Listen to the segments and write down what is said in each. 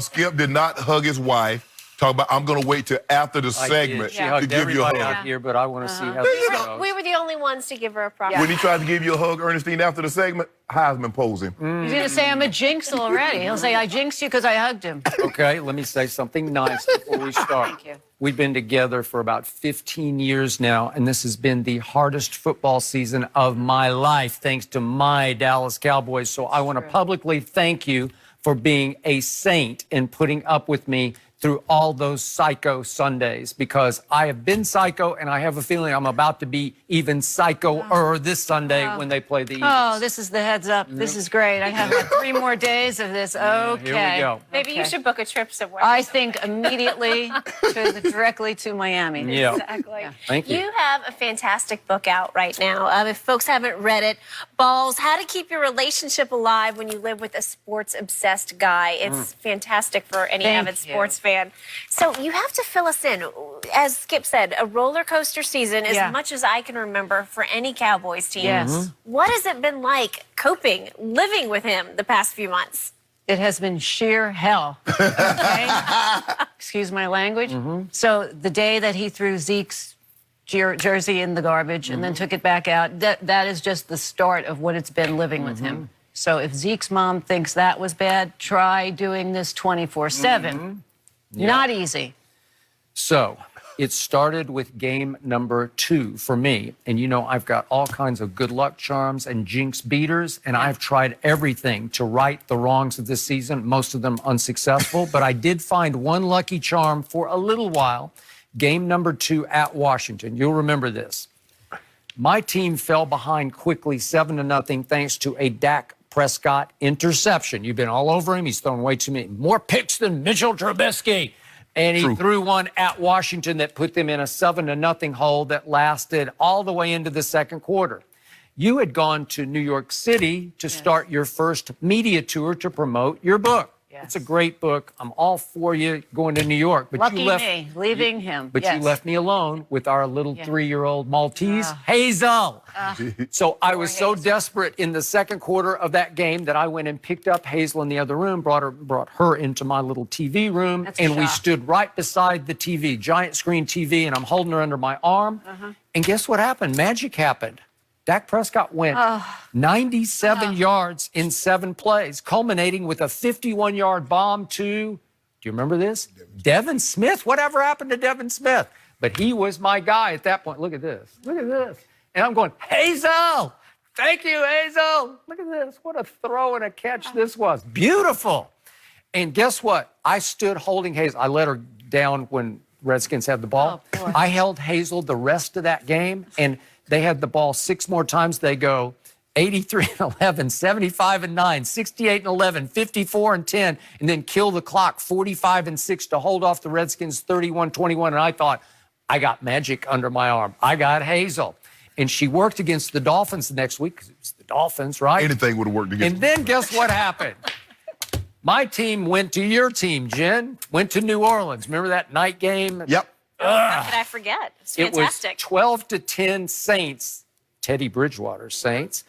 Skip did not hug his wife. Talk about, I'm going to wait till after the segment She hugged to give you a everybody hug. out here, but I want to see how this goes. We were the only ones to give her a proper. When he tried to give you a hug, Ernestine, after the segment, Heisman posing. He's going to say I'm a jinx already. He'll say I jinxed you because I hugged him. Okay, let me say something nice before we start. Thank you. We've been together for about 15 years now, and this has been the hardest football season of my life, thanks to my Dallas Cowboys. So I want to publicly thank you for being a saint and putting up with me through all those psycho Sundays, because I have been psycho, and I have a feeling I'm about to be even psycho-er this Sunday when they play the Eagles. Oh, this is the heads up. This is great. I have like 3 more days of this. Okay. Here we go. Maybe you should book a trip somewhere. I think immediately directly to Miami. Yeah. Exactly. Thank you. You have a fantastic book out right now. If folks haven't read it, Balls, How to Keep Your Relationship Alive When You Live with a Sports-Obsessed Guy. It's fantastic for any Thank avid you. sports fan. So you have to fill us in. As Skip said, a roller coaster season as much as I can remember for any Cowboys team. Yes. What has it been like coping, living with him the past few months? It has been sheer hell. Okay? Excuse my language. So the day that he threw Zeke's jersey in the garbage and then took it back out, that is just the start of what it's been living with him. So if Zeke's mom thinks that was bad, try doing this 24/7. Not easy. So it started with game number 2 for me. And you know, I've got all kinds of good luck charms and jinx beaters, and I've tried everything to right the wrongs of this season, most of them unsuccessful. But I did find one lucky charm for a little while. Game number 2 at Washington. You'll remember this. My team fell behind quickly 7-0 thanks to a Dak Prescott interception. You've been all over him. He's thrown way too many more picks than Mitchell Trubisky. And he threw one at Washington that put them in a 7-0 hole that lasted all the way into the second quarter. You had gone to New York City to start your first media tour to promote your book. It's a great book. I'm all for you going to New York. But Lucky you left, me, leaving him. But you left me alone with our little 3-year-old Maltese, Hazel. So I was so desperate in the second quarter of that game that I went and picked up Hazel in the other room, brought her into my little TV room, That's a and we shock. stood right beside the TV, giant screen TV, and I'm holding her under my arm. And guess what happened? Magic happened. Dak Prescott went 97 yards in 7 plays, culminating with a 51-yard bomb to, do you remember this? Devin Smith. Whatever happened to Devin Smith? But he was my guy at that point. Look at this. Look at this. And I'm going, Hazel! Thank you, Hazel! Look at this. What a throw and a catch this was. Beautiful. And guess what? I stood holding Hazel. I let her down when Redskins had the ball. Oh, poor. I held Hazel the rest of that game, and they had the ball 6 more times. They go 83-11, 75-9, 68-11, 54-10, and then kill the clock 45-6 to hold off the Redskins 31-21. And I thought, I got magic under my arm. I got Hazel. And she worked against the Dolphins the next week because it was the Dolphins, right? Anything would have worked against And then guess what happened? My team went to your team, Jen. Went to New Orleans. Remember that night game? Yep. How could I forget? It's It was fantastic. 12-10 Saints, Teddy Bridgewater Saints.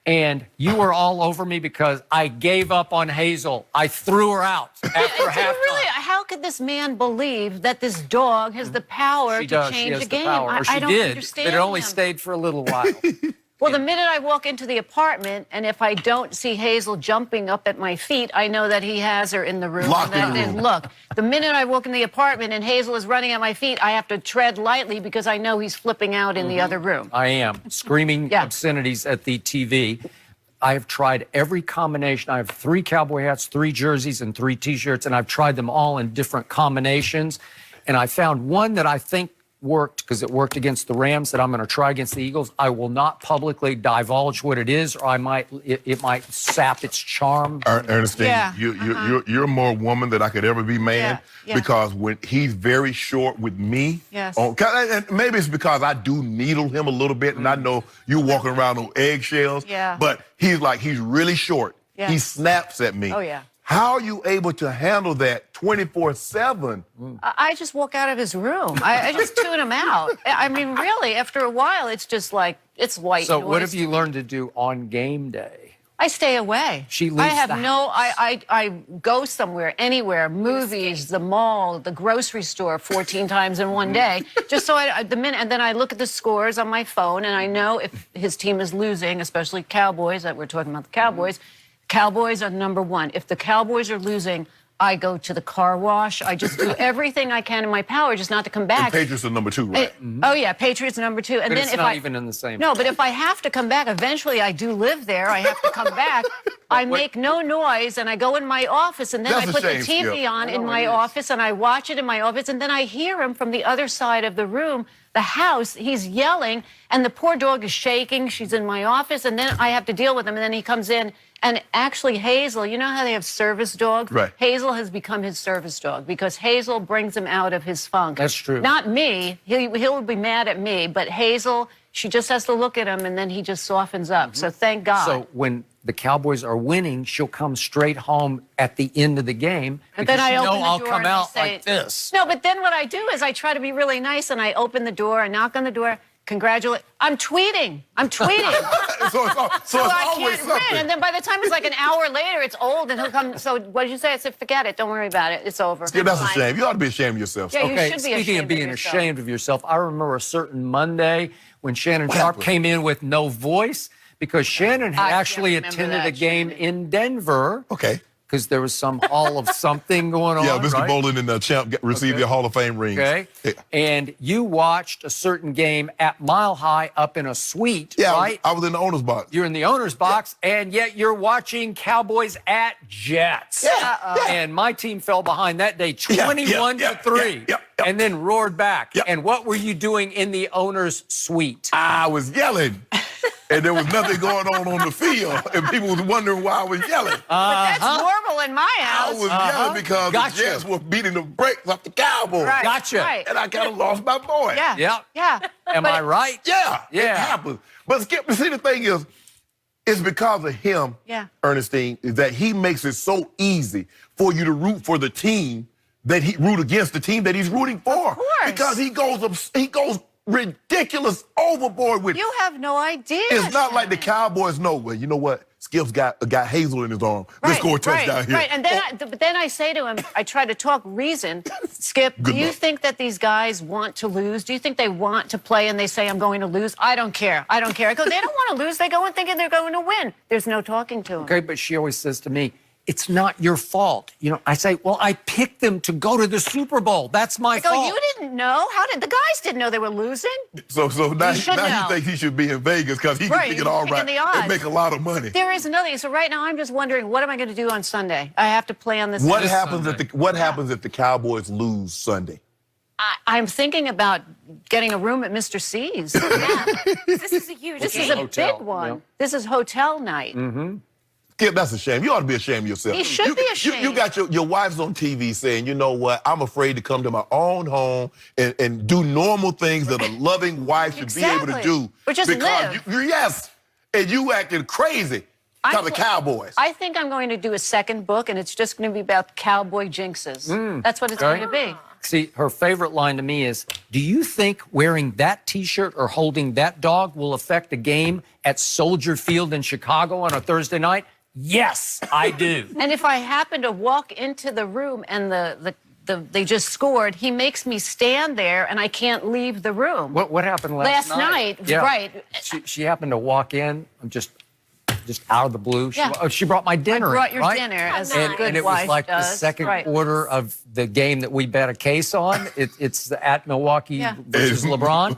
And you were all over me because I gave up on Hazel. I threw her out after halftime. How could this man believe that this dog has the power She to does. She change has a the game? power. Or I she don't did, understand but it only him. stayed for a little while. Well, the minute I walk into the apartment and if I don't see Hazel jumping up at my feet, I know that he has her in the room. Locked in the room. Look, the minute I walk in the apartment and Hazel is running at my feet, I have to tread lightly because I know he's flipping out in the other room. I am screaming obscenities at the TV. I have tried every combination. I have 3 cowboy hats, 3 jerseys, and 3 T-shirts, and I've tried them all in different combinations. And I found one that I think worked because it worked against the Rams that I'm going to try against the Eagles. I will not publicly divulge what it is, or it might sap its charm. Ernestine, Yeah, you're more woman than I could ever be man because when he's very short with me, Yes. and maybe it's because I do needle him a little bit, and I know you walking around on eggshells. Yeah. But he's really short. Yeah. He snaps at me. Oh, yeah. How are you able to handle that 24/7? I just walk out of his room. I just tune him out. I mean, really, after a while, it's just like, it's white So noise. what have you learned to do on game day I stay away. She I leaves have the no. house. I go somewhere, anywhere, movies, the mall, the grocery store, 14 times in one day, just so the minute, and then I look at the scores on my phone, and I know if his team is losing, especially Cowboys. That we're talking about the Cowboys. Cowboys are number one. If the Cowboys are losing, I go to the car wash. I just do everything I can in my power just not to come back. And Patriots are number 2, right? Oh yeah, Patriots number 2. And But then it's if not I even in the same. no, but if I have to come back, eventually I do live there. I have to come back. I make no noise, and I go in my office, and then That's I a put shame, the TV Skip. on in my office, and I watch it in my office, and then I hear him from the other side of the room, the house. He's yelling, and the poor dog is shaking. She's in my office, and then I have to deal with him, and then he comes in. And actually, Hazel, you know how they have service dogs? Right. Hazel has become his service dog because Hazel brings him out of his funk. That's true. Not me. He'll be mad at me, but Hazel, she just has to look at him, and then he just softens up. So thank God. So when the Cowboys are winning, she'll come straight home at the end of the game. And then because I you open know the I'll door come and I out say- like this. No, but then what I do is I try to be really nice, and I open the door, I knock on the door, congratulate. I'm tweeting. so it's I always can't win. something. And then by the time it's like an hour later, it's old, and he'll come. So what did you say? I said, forget it. Don't worry about it. It's over. Yeah, that's a shame. You ought to be ashamed of yourself. Yeah, you Okay, should be speaking ashamed of being yourself. ashamed of yourself, I remember a certain Monday when Shannon Sharp happened? came in with no voice because Shannon had I can't actually remember attended that, a game Shannon. in Denver Okay. because there was some Hall of something going on. Yeah, Mr. right? Bolin and the champ received Okay. their Hall of Fame rings. Okay. Yeah. And you watched a certain game at Mile High up in a suite, Yeah, right? I was in the owner's box. You're in the owner's box, and yet you're watching Cowboys at Jets. Yeah. And my team fell behind that day, Yeah, 21 yeah, to 3, yeah, yeah. and then roared back. Yeah. And what were you doing in the owner's suite? I was yelling, and there was nothing going on the field, and people was wondering why I was yelling. That's normal in my I house. was yelling because Gotcha. the Jets were beating the brakes off the Cowboys. Right, Gotcha. Right. And I kind of lost my boy. Yeah. Yeah. Yeah. Am But I right? Yeah, it Yeah. happens. But Skip, see, the thing is, it's because of him, Yeah. Ernestine, is that he makes it so easy for you to root for the team that he root against the team that he's rooting for. Of course. Because he goes ridiculous overboard with it. You have no idea. It's not like the Cowboys know, well, you know what? Skip's got Hazel in his arm. Let's score a touchdown here. Right, and then but then I say to him, I try to talk reason. Skip, Good do you luck. think that these guys want to lose? Do you think they want to play and they say, I'm going to lose? I don't care. I don't care. I go, they don't want to lose. They go in thinking they're going to win. There's no talking to them. Okay, but she always says to me, it's not your fault. You know, I say, well, I picked them to go to the Super Bowl. That's my I go, fault. you didn't know? How did the guys didn't know they were losing? So now, You should now know. he thinks he should be in Vegas because he Right, can think it he's all picking right the odds. and make a lot of money. There is nothing. So right now I'm just wondering, what am I going to do on Sunday? I have to play on this. What This happens Sunday. what happens if the Cowboys lose Sunday? I'm thinking about getting a room at Mr. C's. This is a huge This is game. a Hotel, big one. yeah. This is hotel night. Skip, that's a shame. You ought to be ashamed of yourself. He should You- be You ashamed. got your wife's on TV saying, you know what, I'm afraid to come to my own home and do normal things that a loving wife should be able to Exactly. do. Or just because live. Yes. And you acting crazy because the Cowboys. I think I'm going to do a second book, and it's just going to be about cowboy jinxes. That's what it's okay. going to be. See, her favorite line to me is, do you think wearing that T-shirt or holding that dog will affect a game at Soldier Field in Chicago on a Thursday night? Yes, I do. And if I happen to walk into the room and they just scored, he makes me stand there, and I can't leave the room. What happened last Last night, Yeah. right. She happened to walk in, just out of the blue. Yeah. She brought my dinner. I brought in, your right? dinner as And- a And, good and it wife was like does. the second Right. quarter of the game that we bet a case on. It's at Milwaukee Yeah. versus LeBron.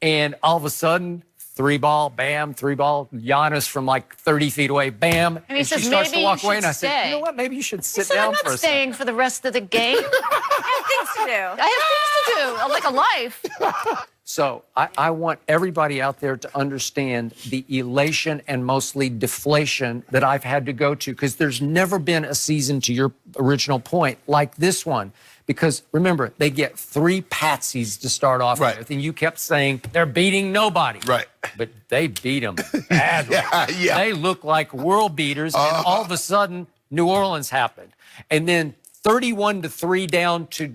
And all of a sudden, 3-ball, bam, 3-ball, Giannis from like 30 feet away, bam. And he she says, starts "Maybe to walk you away. should And I said, stay." you know what? Maybe you should He sit said, down I'm not for a staying for the rest of the game. I have things to do. I have things to do, like a life. So I want everybody out there to understand the elation and mostly deflation that I've had to go to, because there's never been a season, to your original point, like this one. Because remember, they get 3 patsies to start off Right. with, and you kept saying they're beating nobody. Right. But they beat them badly. Yeah. They look like world beaters, and all of a sudden, New Orleans happened. And then 31-3 down to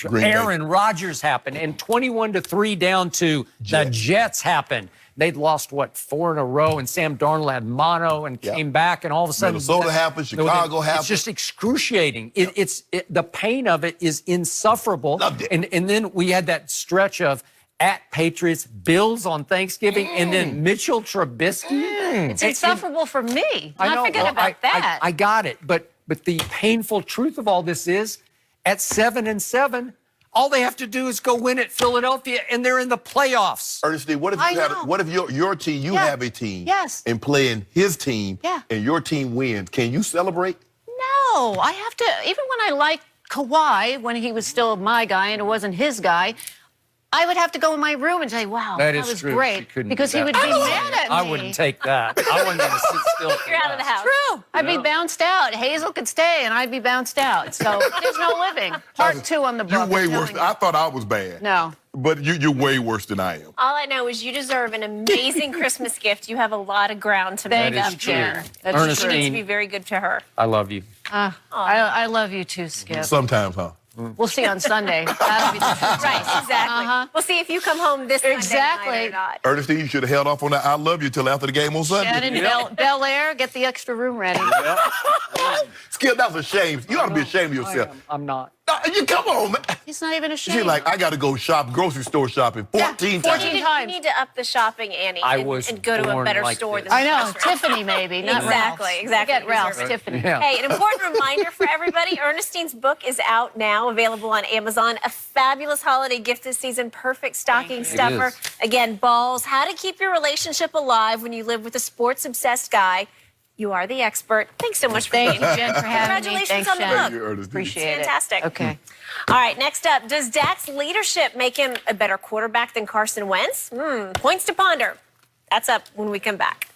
Green Bay. Aaron Rodgers happened, and 21-3 down to the Jets happened. They'd lost, what, 4 in a row, and Sam Darnold had mono and came back, and all of a sudden... Minnesota happened, Chicago happened. It's just excruciating. The pain of it is insufferable. Loved it. And then we had that stretch of at Patriots, Bills on Thanksgiving, and then Mitchell Trubisky. It's insufferable for me. I Not know. forget Well, about that. I got it. But the painful truth of all this is, at 7-7, all they have to do is go win at Philadelphia, and they're in the playoffs. Ernestine, what if I you have? know. What if your team? You Yeah. have a team. Yes. And playing his team. Yeah. And your team wins. Can you celebrate? No, I have to. Even when I liked Kawhi, when he was still my guy and it wasn't his guy, I would have to go in my room and say, "Wow, That that is was true. She great," couldn't because do he that. would be mad at me. I wouldn't take that. I wouldn't even sit still. for You're out of the that. house. True. I'd be bounced out. Hazel could stay, and I'd be bounced out. So there's no living. Part 2 on the book. You're way I'm worse. telling I you. thought I was bad. No. But you're way worse than I am. All I know is you deserve an amazing Christmas gift. You have a lot of ground to make Thank up you, true. here. That's You Ernestine. need to be very good to her. I love you. I love you too, Skip. Sometimes, huh? We'll see on Sunday. That'll be the Right, exactly. We'll see if you come home this Sunday Exactly. night or not. Ernestine, you should have held off on that "I love you" till after the game on Sunday. Shannon, Bel Air, get the extra room ready. Skip, that was a shame. You ought to be ashamed of yourself. I'm not. No, you come on, man. He's not even ashamed. She's like, I got to go grocery store shopping 14 times. 14 You times. need to up the shopping, Annie, I and, was and go to a born better like store this. than I know, this restaurant. Tiffany maybe, not Exactly, Ralph's. exactly. Forget Ralph's, Deserve it. Tiffany. Yeah. Hey, an important reminder for everybody, Ernestine's book is out now, available on Amazon. A fabulous holiday gift this season, perfect stocking stuffer. is. Again, Balls, how to keep your relationship alive when you live with a sports-obsessed guy. You are the expert. Thanks so much for Thank being you, here. Jen, for having me. Congratulations Thanks, on the Shannon. book. Ernestine. Appreciate it. Fantastic. Okay. All right, next up, does Dak's leadership make him a better quarterback than Carson Wentz? Points to ponder. That's up when we come back.